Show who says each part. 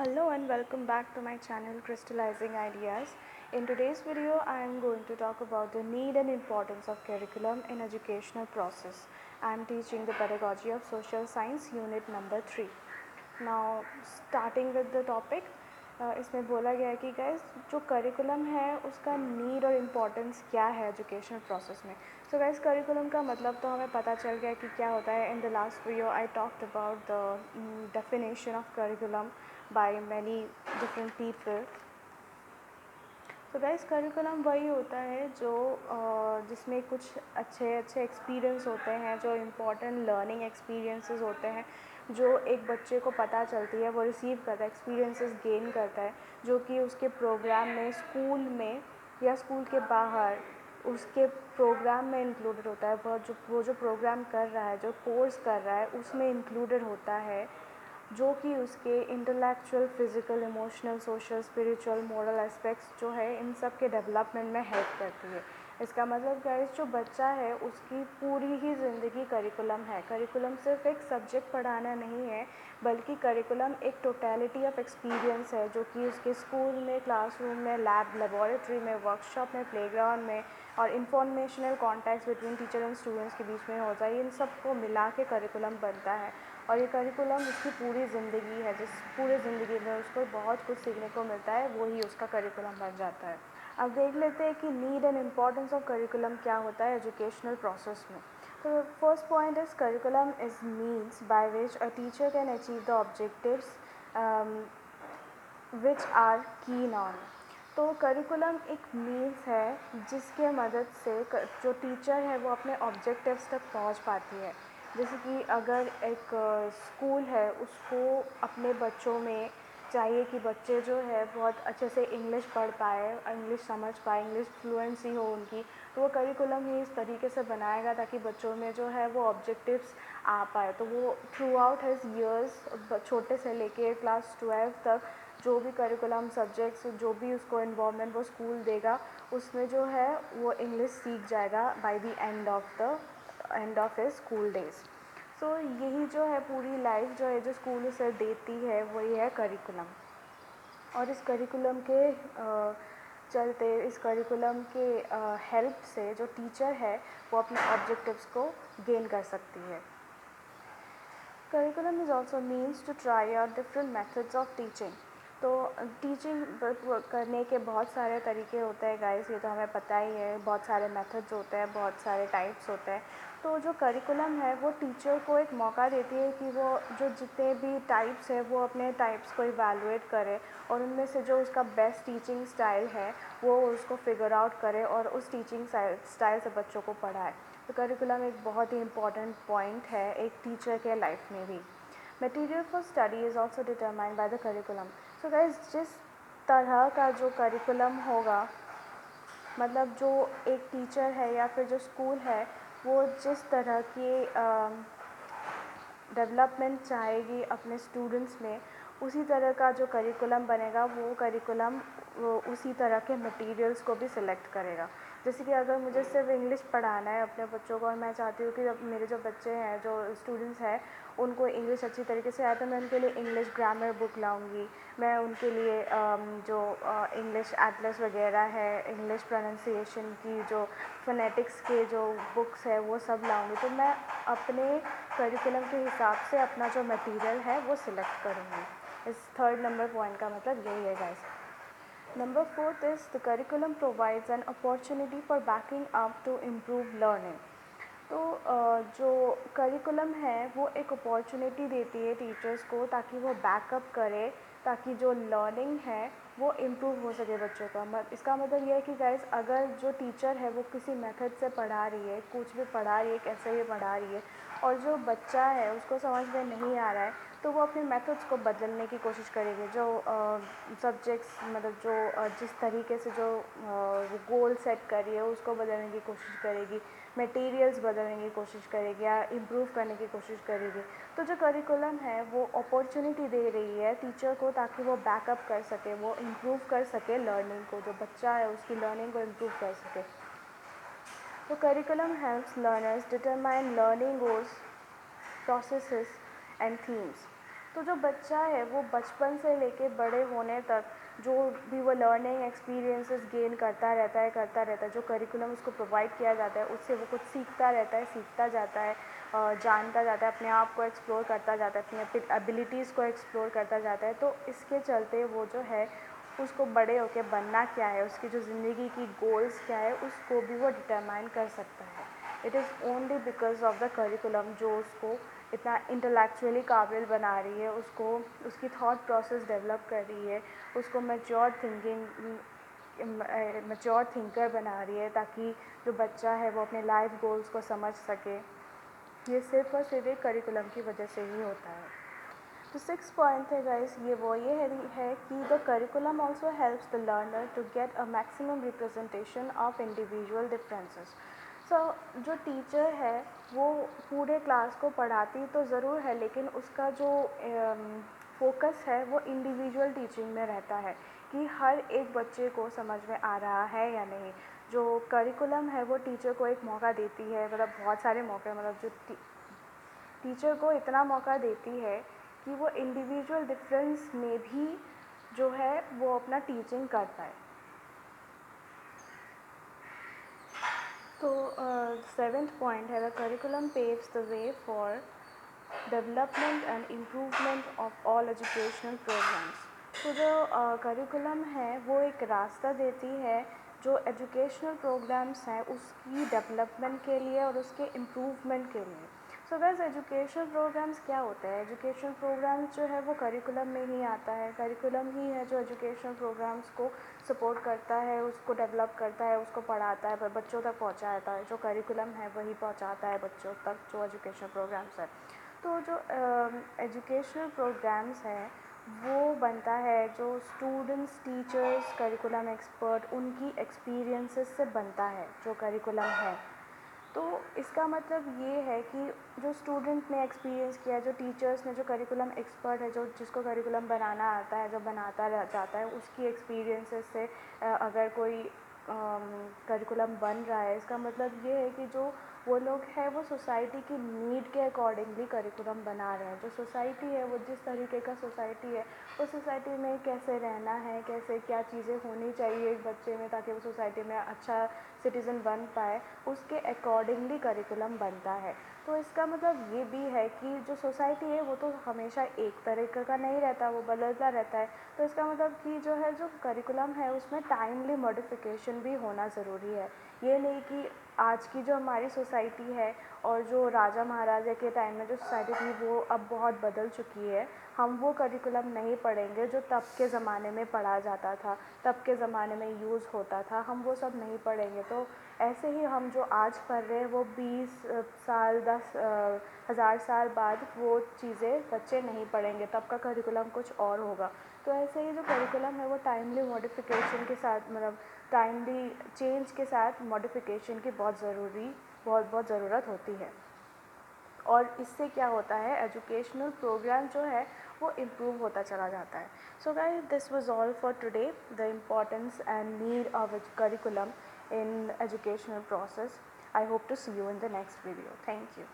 Speaker 1: Hello and welcome back to my channel Crystallizing Ideas. In today's video I am going to talk about the need and importance of curriculum in educational process. I am teaching the pedagogy of social science unit number 3. Now starting with the topic, इसमें बोला गया है कि guys जो curriculum है उसका need और importance क्या है एजुकेशनल प्रोसेस में. सो गाइस करिकुलम का मतलब तो हमें पता चल गया कि क्या होता है. In the last video I talked about the definition of curriculum by many different people. तो गाइस करिकुलम वही होता है जो जिसमें कुछ अच्छे अच्छे एक्सपीरियंस होते हैं, जो इम्पोर्टेंट लर्निंग एक्सपीरियंसेस होते हैं, जो एक बच्चे को पता चलती है, वो रिसीव करता है, एक्सपीरियंसेस गेन करता है, जो कि उसके प्रोग्राम में स्कूल में या स्कूल के बाहर उसके प्रोग्राम में इंक्लूडेड होता है. वो जो प्रोग्राम कर रहा है, जो कोर्स कर रहा है, उसमें इंक्लूडेड होता है, जो कि उसके intellectual, physical, emotional, social, spiritual, moral aspects जो है इन सब के डेवलपमेंट में हेल्प करती है. इसका मतलब गाइस जो बच्चा है उसकी पूरी ही ज़िंदगी करिकुलम है. करिकुलम सिर्फ एक सब्जेक्ट पढ़ाना नहीं है, बल्कि करिकुलम एक टोटलिटी ऑफ एक्सपीरियंस है जो कि उसके स्कूल में, क्लासरूम में, लेबोरेटरी में, वर्कशॉप में, प्लेग्राउंड में और informational contacts between teacher and students के बीच में होता है. इन सबको मिला के करिकुलम बनता है और ये करिकुलम उसकी पूरी ज़िंदगी है. जिस पूरी ज़िंदगी में उसको बहुत कुछ सीखने को मिलता है, वही उसका करिकुलम बन जाता है. अब देख लेते हैं कि need and importance of curriculum क्या होता है एजुकेशनल प्रोसेस में. तो first point is curriculum is means by which a teacher can achieve the objectives which are keen on. तो करिकुलम एक मीन्स है जिसके मदद से जो टीचर है वो अपने ऑब्जेक्टिव्स तक पहुंच पाती है. जैसे कि अगर एक स्कूल है, उसको अपने बच्चों में चाहिए कि बच्चे जो है बहुत अच्छे से इंग्लिश पढ़ पाए, इंग्लिश समझ पाए, इंग्लिश फ्लुएंसी हो उनकी, तो वो करिकुलम ही इस तरीके से बनाएगा ताकि बच्चों में जो है वो ऑब्जेक्टिव्स आ पाए. तो वो थ्रू आउट हिज ईयर्स, छोटे से लेके क्लास 12 तक, जो भी करिकुलम सब्जेक्ट्स, जो भी उसको इन्वॉल्वमेंट वो स्कूल देगा, उसमें जो है वो इंग्लिश सीख जाएगा by the end of his school days. So यही जो है पूरी लाइफ जो है जो स्कूल उसे देती है, वही है करिकुलम. और इस करिकुलम के चलते, इस करिकुलम के हेल्प से जो टीचर है वो अपने ऑब्जेक्टिव्स को गेन कर सकती है. Curriculum is also means to try out different methods of teaching. तो टीचिंग करने के बहुत सारे तरीके होते हैं गाइस, ये तो हमें पता ही है. बहुत सारे मेथड्स होते हैं, बहुत सारे टाइप्स होते हैं. तो जो करिकुलम है वो टीचर को एक मौका देती है कि वो जो जितने भी टाइप्स है वो अपने टाइप्स को इवैल्यूएट करे और उनमें से जो उसका बेस्ट टीचिंग स्टाइल है वो उसको फिगर आउट करे और उस टीचिंग स्टाइल से बच्चों को पढ़ाए. तो करिकुलम एक बहुत ही इम्पॉर्टेंट पॉइंट है एक टीचर के लाइफ में भी. Material for study is also determined by the curriculum. So guys जिस तरह का जो करिकुलम होगा, मतलब जो एक टीचर है या फिर जो स्कूल है वो जिस तरह की डेवलपमेंट चाहेगी अपने स्टूडेंट्स में, उसी तरह का जो करिकुलम बनेगा वो करिकुलम वो उसी तरह के मटेरियल्स को भी सिलेक्ट करेगा. जैसे कि अगर मुझे सिर्फ इंग्लिश पढ़ाना है अपने बच्चों को और मैं चाहती हूँ कि जब मेरे जो बच्चे हैं, जो स्टूडेंट्स हैं, उनको इंग्लिश अच्छी तरीके से आए, तो मैं उनके लिए इंग्लिश ग्रामर बुक लाऊंगी. मैं उनके लिए जो इंग्लिश एटलस वगैरह है, इंग्लिश प्रोनाउंसिएशन की जो फोनेटिक्स के जो बुक्स है वो सब लाऊंगी. तो मैं अपने करिकुलम के हिसाब से अपना जो मटेरियल है वो सिलेक्ट करूँगी. इस थर्ड नंबर पॉइंट का मतलब यही है guys. Number fourth is the curriculum provides an opportunity for backing up to improve learning. तो जो करिकुलम है वो एक अपॉर्चुनिटी देती है टीचर्स को ताकि वो बैकअप करे, ताकि जो लर्निंग है वो इम्प्रूव हो सके बच्चों का. इसका मतलब ये है कि गाइस अगर जो टीचर है वो किसी मेथड से पढ़ा रही है, कुछ भी पढ़ा रही है, कैसे भी पढ़ा रही है, और जो बच्चा है उसको समझ में नहीं आ रहा है, तो वो अपने मेथड्स को बदलने की कोशिश करेगी. जो सब्जेक्ट्स, मतलब जो जिस तरीके से जो गोल सेट कर रही है उसको बदलने की कोशिश करेगी, मटेरियल्स बदलने की कोशिश करेगी या इम्प्रूव करने की कोशिश करेगी. तो जो करिकुलम है वो अपॉर्चुनिटी दे रही है टीचर को ताकि वो बैकअप कर सके, वो इम्प्रूव कर सके लर्निंग को, जो बच्चा है उसकी लर्निंग को इम्प्रूव कर सके. तो curriculum helps learners determine learning goals, processes and themes. तो जो बच्चा है वो बचपन से लेके बड़े होने तक जो भी वो लर्निंग एक्सपीरियंसेस गेन करता रहता है, जो करिकुलम उसको प्रोवाइड किया जाता है उससे वो कुछ सीखता रहता है, सीखता जाता है, जानता जाता है, अपने आप को एक्सप्लोर करता जाता है, अपनी एबिलिटीज़ को एक्सप्लोर करता जाता है। तो इसके चलते वो जो है उसको बड़े होके बनना क्या है, उसकी जो ज़िंदगी की गोल्स क्या है, उसको भी वो डिटरमाइन कर सकता है। It is only because of the curriculum जो उसको इतना इंटेलेक्चुअली काबिल बना रही है, उसको उसकी थॉट प्रोसेस डेवलप कर रही है, उसको मैच्योर थिंकर बना रही है, ताकि जो बच्चा है वो अपने लाइफ गोल्स को समझ सके। ये सिर्फ और सिर्फ एक करिकुलम की वजह से ही होता है। तो 6 पॉइंट है गाइस, ये है कि the curriculum also helps the learner to get a maximum representation of individual differences. So जो टीचर है वो पूरे क्लास को पढ़ाती तो ज़रूर है, लेकिन उसका जो फोकस है वो इंडिविजुअल टीचिंग में रहता है कि हर एक बच्चे को समझ में आ रहा है या नहीं। जो करिकुलम है वो टीचर को एक मौका देती है, मतलब बहुत सारे मौके, मतलब जो टीचर को इतना मौका देती है कि वो इंडिविजुअल डिफरेंस में भी जो है वो अपना टीचिंग कर पाए। तो 7th पॉइंट है, the curriculum paves the way for development and improvement of all educational programmes. तो जो करिकुलम है वो एक रास्ता देती है जो एजुकेशनल प्रोग्राम्स हैं उसकी डेवलपमेंट के लिए और उसके इम्प्रूवमेंट के लिए। सो गाइस, एजुकेशनल प्रोग्राम्स क्या होते हैं? एजुकेशनल प्रोग्राम्स जो है वो करिकुलम में ही आता है। करिकुलम ही है जो एजुकेशनल प्रोग्राम्स को सपोर्ट करता है, उसको डेवलप करता है, उसको पढ़ाता है, बच्चों तक पहुंचाता है। जो करिकुलम है वही पहुंचाता है बच्चों तक जो एजुकेशनल प्रोग्राम्स है। तो जो एजुकेशनल प्रोग्राम्स हैं वो बनता है जो स्टूडेंट्स, टीचर्स, करिकुलम एक्सपर्ट उनकी एक्सपीरियंसेस से बनता है जो करिकुलम है। तो इसका मतलब ये है कि जो स्टूडेंट ने एक्सपीरियंस किया, जो टीचर्स ने, जो करिकुलम एक्सपर्ट है, जो जिसको करिकुलम बनाना आता है, जो बनाता जाता है, उसकी एक्सपीरियंसेस से अगर कोई करिकुलम बन रहा है, इसका मतलब ये है कि जो वो लोग हैं वो सोसाइटी की नीड के अकॉर्डिंगली करिकुलम बना रहे हैं। जो सोसाइटी है वो जिस तरीके का सोसाइटी है, उस सोसाइटी में कैसे रहना है, कैसे क्या चीज़ें होनी चाहिए एक बच्चे में ताकि वो सोसाइटी में अच्छा सिटीज़न बन पाए, उसके अकॉर्डिंगली करिकुलम बनता है। तो इसका मतलब ये भी है कि जो सोसाइटी है वो तो हमेशा एक तरीके का नहीं रहता, वो बदलता रहता है। तो इसका मतलब कि जो है जो करिकुलम है उसमें टाइमली मॉडिफिकेशन भी होना ज़रूरी है। ये नहीं कि आज की जो हमारी सोसाइटी है और जो राजा महाराजा के टाइम में जो सोसाइटी थी वो अब बहुत बदल चुकी है। हम वो करिकुलम नहीं पढ़ेंगे जो तब के ज़माने में पढ़ा जाता था, तब के ज़माने में यूज़ होता था, हम वो सब नहीं पढ़ेंगे। तो ऐसे ही हम जो आज पढ़ रहे हैं वो 20 साल 10,000 साल बाद वो चीज़ें बच्चे नहीं पढ़ेंगे, तब का करिकुलम कुछ और होगा। तो ऐसे ही जो करिकुलम है वो टाइमली मॉडिफिकेशन के साथ, मतलब टाइमली चेंज के साथ मॉडिफिकेशन की बहुत ज़रूरत होती है। और इससे क्या होता है, एजुकेशनल प्रोग्राम जो है वो इम्प्रूव होता चला जाता है। So guys, this was all for today, the importance and need of curriculum in educational process. I hope to see you in the next video. Thank you.